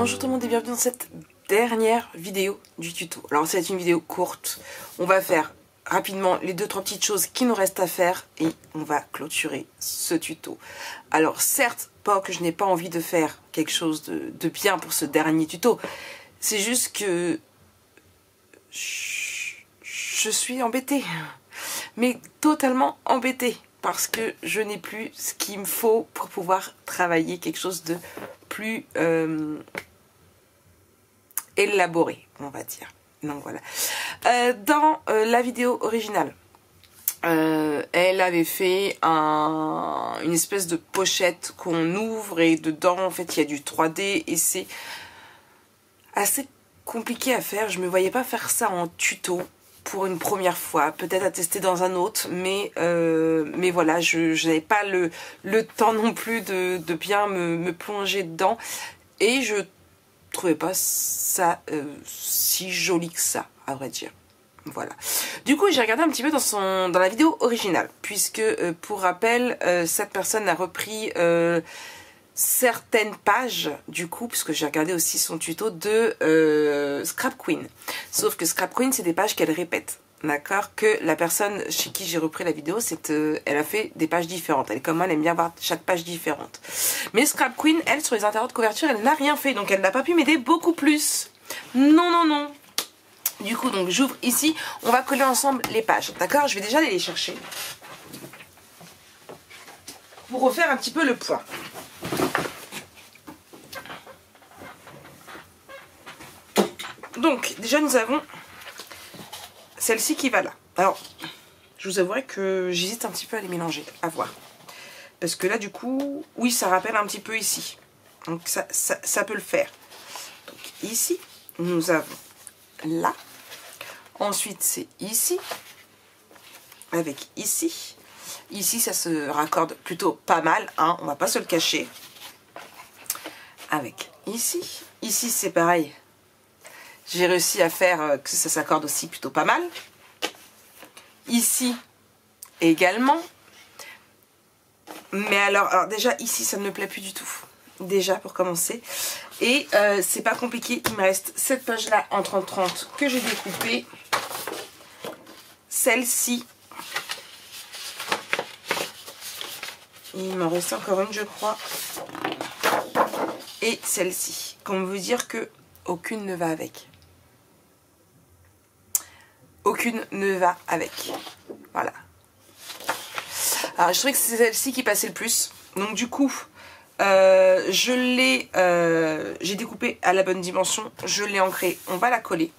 bonjour tout le monde et bienvenue dans cette dernière vidéo du tuto. Alors ça va être une vidéo courte, on va faire rapidement les 2-3 petites choses qui nous restent à faire et on va clôturer ce tuto. Alors certes, pas que je n'ai pas envie de faire quelque chose de bien pour ce dernier tuto, c'est juste que je suis embêtée, mais totalement embêtée. Parce que je n'ai plus ce qu'il me faut pour pouvoir travailler quelque chose de plus élaboré, on va dire. Donc voilà. Dans la vidéo originale, elle avait fait une espèce de pochette qu'on ouvre et dedans, en fait, il y a du 3D et c'est assez compliqué à faire. Je me voyais pas faire ça en tuto. Pour une première fois, peut-être à tester dans un autre, mais voilà, je n'avais pas le temps non plus de bien me plonger dedans, et je trouvais pas ça si joli que ça, à vrai dire. Voilà. Du coup, j'ai regardé un petit peu dans la vidéo originale, puisque pour rappel, cette personne a repris certaines pages du coup, puisque j'ai regardé aussi son tuto de Scrap Queen. Sauf que Scrap Queen, c'est des pages qu'elle répète. D'accord? Que la personne chez qui j'ai repris la vidéo, elle a fait des pages différentes. Elle, comme moi, elle aime bien voir chaque page différente. Mais Scrap Queen, elle, sur les intérieurs de couverture, elle n'a rien fait. Donc elle n'a pas pu m'aider beaucoup plus. Non, non, non. Du coup, donc j'ouvre ici. On va coller ensemble les pages. D'accord? Je vais déjà aller les chercher. Pour refaire un petit peu le point. Donc, déjà, nous avons celle-ci qui va là. Alors, je vous avouerai que j'hésite un petit peu à les mélanger, à voir. Parce que là, du coup, oui, ça rappelle un petit peu ici. Donc, ça peut le faire. Donc, ici, nous avons là. Ensuite, c'est ici. Avec ici. Ici, ça se raccorde plutôt pas mal, hein, on va pas se le cacher. Avec ici. Ici, c'est pareil. J'ai réussi à faire que ça s'accorde aussi plutôt pas mal. Ici également. Mais alors déjà ici ça ne me plaît plus du tout. Déjà pour commencer. Et c'est pas compliqué. Il me reste cette page là en 30-30 que j'ai découpée. Celle-ci. Il m'en reste encore une je crois. Et celle-ci. Comme vous dire que aucune ne va avec. Aucune ne va avec. Voilà. Alors je trouvais que c'est celle-ci qui passait le plus. Donc du coup, j'ai découpé à la bonne dimension. Je l'ai ancrée. On va la coller.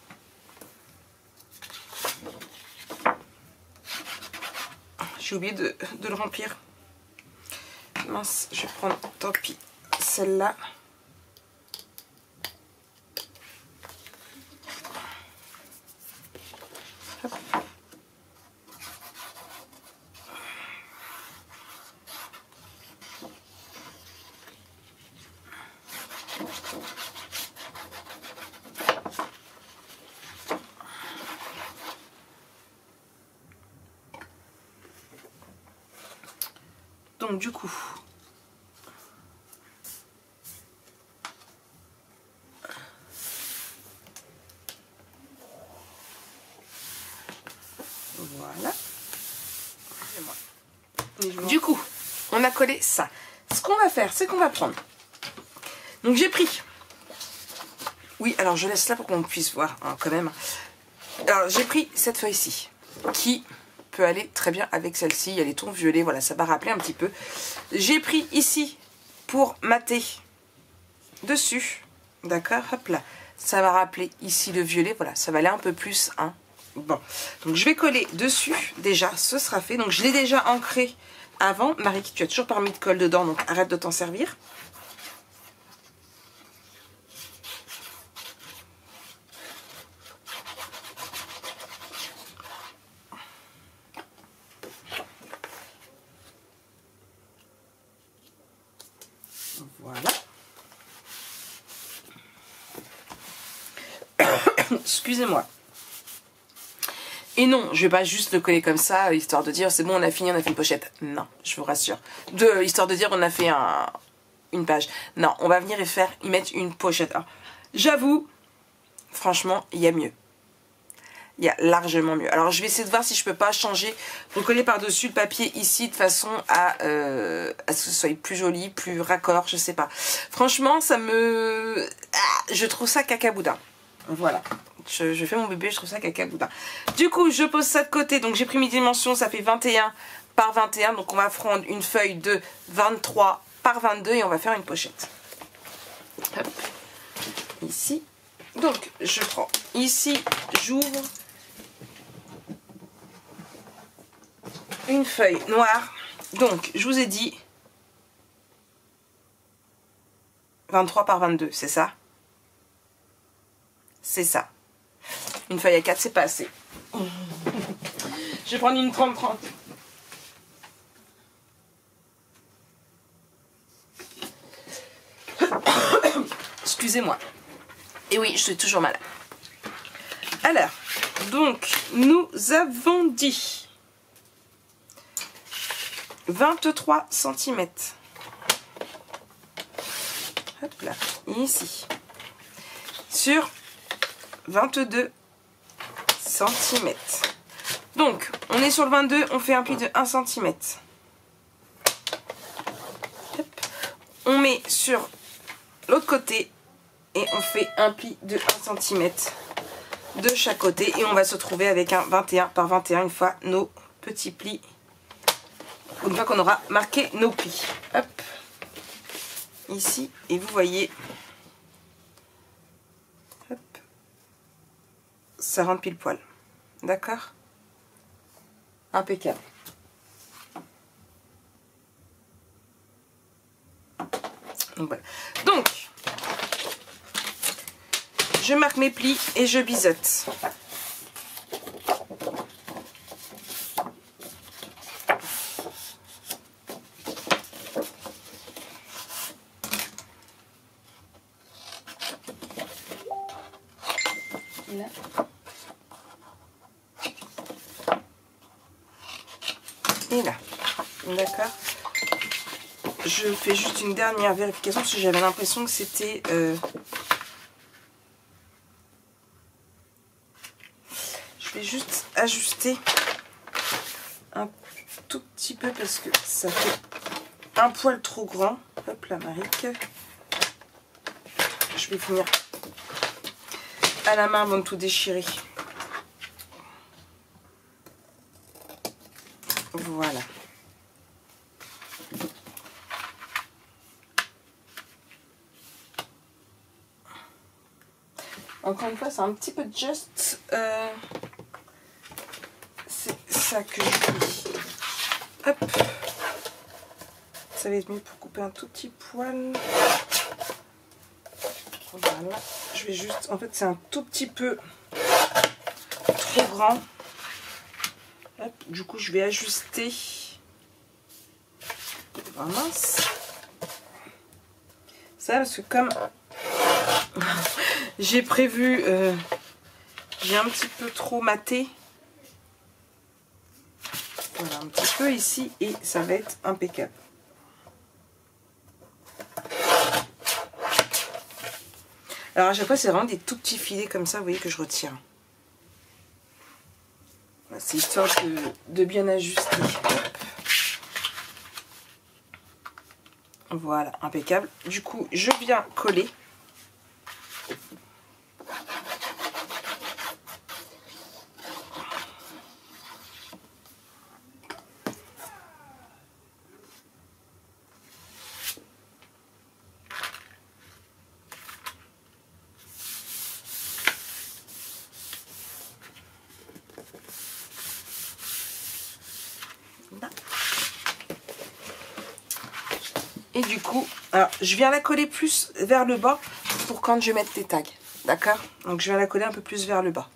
J'ai oublié de le remplir. Mince, je vais prendre, tant pis, celle-là. Donc du coup, voilà. Du coup, on a collé ça. Ce qu'on va faire, c'est qu'on va prendre. Donc j'ai pris. Oui, alors je laisse là pour qu'on puisse voir hein, quand même. Alors j'ai pris cette feuille-ci qui peut aller très bien avec celle-ci. Il y a les tons violets, voilà, ça va rappeler un petit peu. J'ai pris ici pour mater dessus. D'accord, hop là. Ça va rappeler ici le violet, voilà, ça va aller un peu plus. Hein. Bon, donc je vais coller dessus. Déjà, ce sera fait. Donc je l'ai déjà ancré avant. Marie, tu as toujours pas mis de colle dedans, donc arrête de t'en servir. Voilà. Excusez-moi. Et non, je vais pas juste le coller comme ça, histoire de dire c'est bon, on a fini, on a fait une pochette. Non, je vous rassure. Histoire de dire on a fait une page. Non, on va venir y mettre une pochette. Alors, J'avoue, franchement, il y a mieux. Il y a largement mieux. Alors je vais essayer de voir si je peux pas changer, recoller par-dessus le papier ici de façon à ce que ce soit plus joli, plus raccord, je sais pas. Franchement, ça me... Ah, je trouve ça cacaboudin. Voilà. Je fais mon bébé, je trouve ça cacaboudin. Du coup, je pose ça de côté. Donc j'ai pris mes dimensions, ça fait 21 par 21. Donc on va prendre une feuille de 23 par 22 et on va faire une pochette. Hop. Ici. Donc je prends ici, j'ouvre une feuille noire. Donc je vous ai dit 23 par 22, c'est ça? C'est ça. Une feuille à 4, c'est pas assez. Je vais prendre une 30-30. Excusez-moi. Et oui, je suis toujours malade. Alors, donc, nous avons dit 23 cm. Hop là, ici. Sur 22 cm. Donc, on est sur le 22, on fait un pli de 1 cm. Hop. On met sur l'autre côté et on fait un pli de 1 cm de chaque côté et on va se retrouver avec un 21 par 21 une fois nos petits plis, une fois qu'on aura marqué nos plis. Hop, ici, et vous voyez, hop, ça rentre pile poil, d'accord? Impeccable. Donc voilà. Donc, je marque mes plis et je biseute. Là. Et là. D'accord. Je fais juste une dernière vérification parce que j'avais l'impression que c'était... Je vais juste ajuster un tout petit peu parce que ça fait un poil trop grand. Hop là, Maric. Je vais finir à la main avant de tout déchirer. Voilà. Encore une fois, c'est un petit peu juste. C'est ça que je fais. Hop. Ça va être mieux pour couper un tout petit poil. Voilà. Je vais juste... En fait, c'est un tout petit peu trop grand. Hop. Du coup, je vais ajuster. Oh, mince. Ça, parce que comme... j'ai prévu... j'ai un petit peu trop maté. Voilà, un petit peu ici. Et ça va être impeccable. Alors à chaque fois c'est vraiment des tout petits filets comme ça, vous voyez, que je retire. C'est histoire de bien ajuster. Voilà, impeccable. Du coup, je viens coller. Et du coup, alors je viens la coller plus vers le bas pour quand je vais mettre les tags. D'accord? Donc je viens la coller un peu plus vers le bas.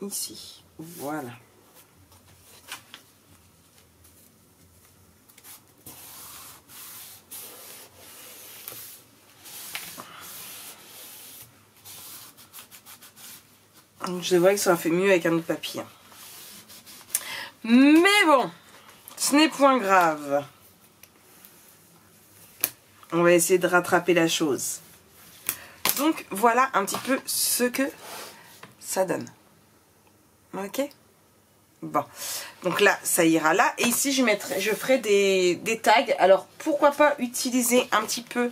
Ici, voilà. Je vois que ça aurait fait mieux avec un autre papier. Mais bon, ce n'est point grave. On va essayer de rattraper la chose. Donc voilà un petit peu ce que ça donne. Ok? Bon. Donc là, ça ira là. Et ici, je ferai des tags. Alors pourquoi pas utiliser un petit peu...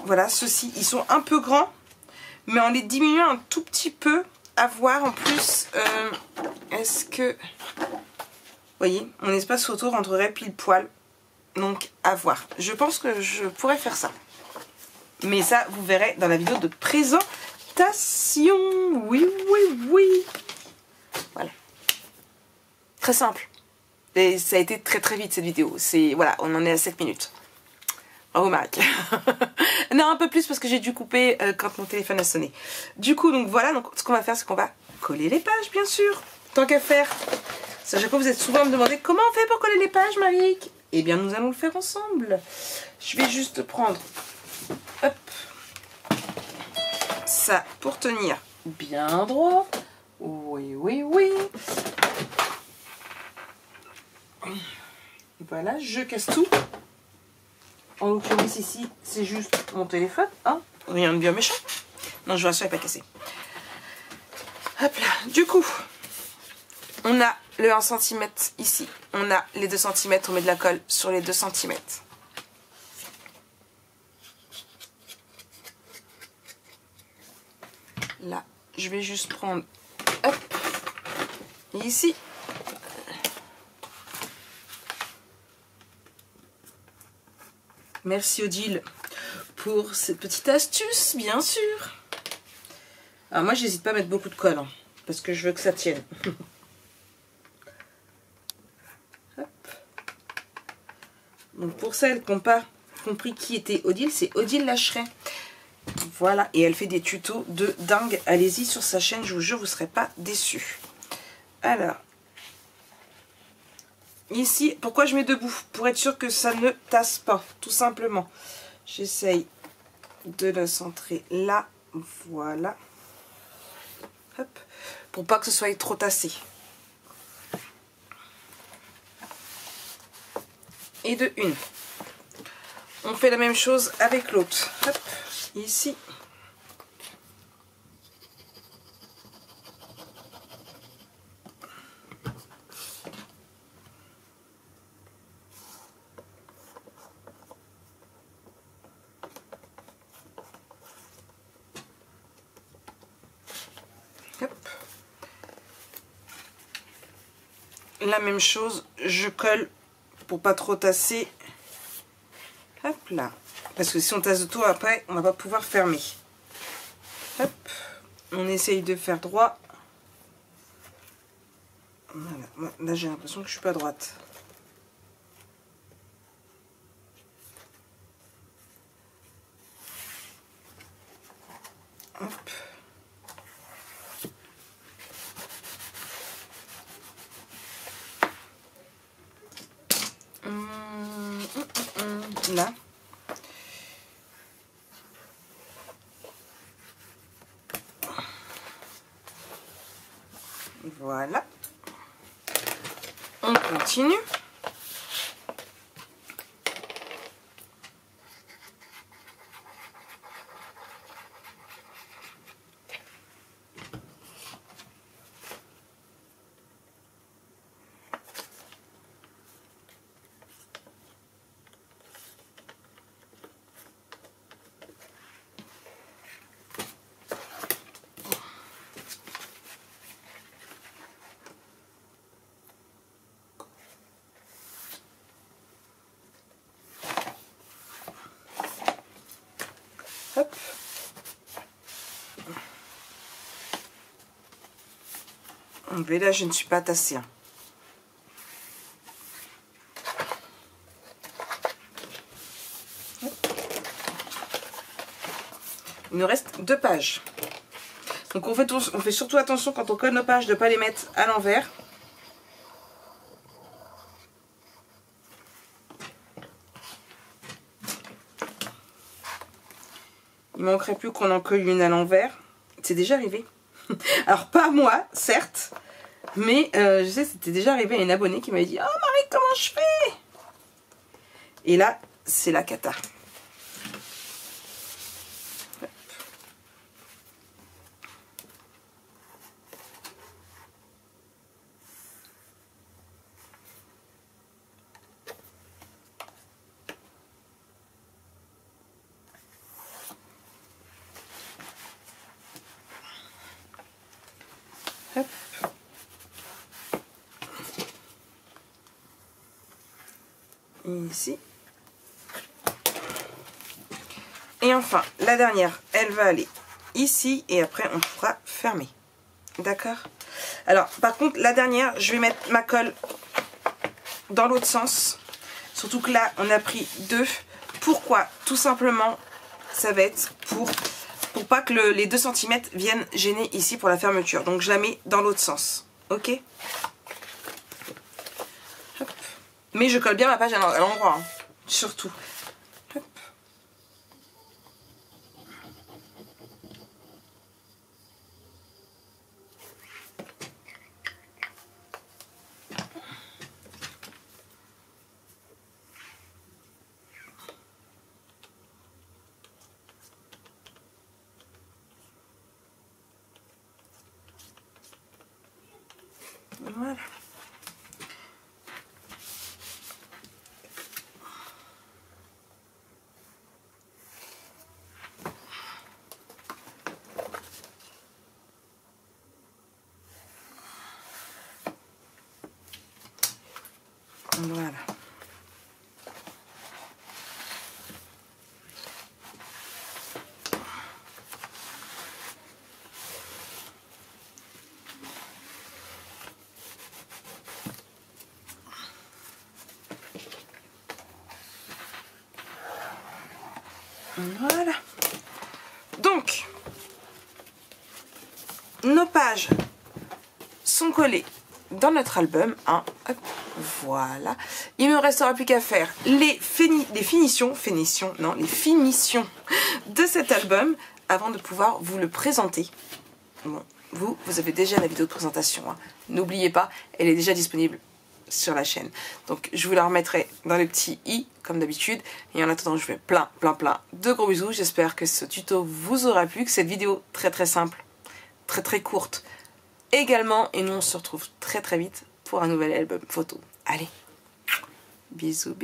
voilà, ceux-ci. Ils sont un peu grands. Mais en les diminuant un tout petit peu, à voir en plus, est-ce que, vous voyez, mon espace photo rentrerait pile poil, donc à voir. Je pense que je pourrais faire ça. Mais ça, vous verrez dans la vidéo de présentation. Oui, oui, oui. Voilà. Très simple. Et ça a été très très vite cette vidéo. Voilà, on en est à 7 minutes. Oh Mac. Non, un peu plus parce que j'ai dû couper quand mon téléphone a sonné. Du coup, donc voilà, donc ce qu'on va faire, c'est qu'on va coller les pages, bien sûr. Tant qu'à faire. Sachez que vous êtes souvent à me demander comment on fait pour coller les pages, Marik. Eh bien, nous allons le faire ensemble. Je vais juste prendre, hop, ça pour tenir bien droit. Oui, oui, oui. Voilà, je casse tout. En l'occurrence ici, c'est juste mon téléphone, hein, rien de bien méchant. Non, je vous rassure, il n'est pas cassé. Hop là, du coup, on a le 1 cm ici, on a les 2 cm, on met de la colle sur les 2 cm. Là, je vais juste prendre, hop, et ici. Merci Odile pour cette petite astuce, bien sûr. Alors moi, j'hésite pas à mettre beaucoup de colle, hein, parce que je veux que ça tienne. Hop. Donc pour celles qui n'ont pas compris qui était Odile, c'est Odile Lacheret. Voilà, et elle fait des tutos de dingue. Allez-y sur sa chaîne, je vous jure, vous ne serez pas déçus. Alors, ici, pourquoi je mets debout? Pour être sûr que ça ne tasse pas, tout simplement. J'essaye de la centrer là, voilà. Hop, pour pas que ce soit trop tassé. Et de une. On fait la même chose avec l'autre. Hop, ici. Hop. La même chose, je colle pour pas trop tasser. Hop là. Parce que si on tasse de tout après, on va pas pouvoir fermer. Hop. On essaye de faire droit. Voilà. Là, j'ai l'impression que je suis pas droite. Hop. Là. Voilà. On continue. Hop. Mais là, je ne suis pas tassée. Hein. Il nous reste 2 pages. Donc on fait surtout attention quand on colle nos pages de ne pas les mettre à l'envers. Il manquerait plus qu'on en colle une à l'envers. C'est déjà arrivé. Alors pas moi, certes, mais je sais, c'était déjà arrivé à une abonnée qui m'avait dit « Oh Marie, comment je fais ?» Et là, c'est la cata. Hop. Et ici. Et enfin, la dernière, elle va aller ici et après on pourra fermer. D'accord? Alors, par contre, la dernière, je vais mettre ma colle dans l'autre sens. Surtout que là, on a pris 2. Pourquoi? Tout simplement, ça va être pour pas que les 2 cm viennent gêner ici pour la fermeture. Donc, je la mets dans l'autre sens. Ok? Hop. Mais je colle bien ma page à l'endroit, hein, surtout. Hop. Voilà. Voilà. Voilà. Donc, nos pages sont collées dans notre album. Hein. Hop, voilà. Il ne me restera plus qu'à faire les finitions de cet album avant de pouvoir vous le présenter. Bon, vous avez déjà la vidéo de présentation. Hein. N'oubliez pas, elle est déjà disponible sur la chaîne. Donc je vous la remettrai dans le petit i comme d'habitude. Et en attendant, je vous fais plein de gros bisous. J'espère que ce tuto vous aura plu, que cette vidéo très simple, très courte également. Et nous on se retrouve très vite pour un nouvel album photo. Allez, bisous.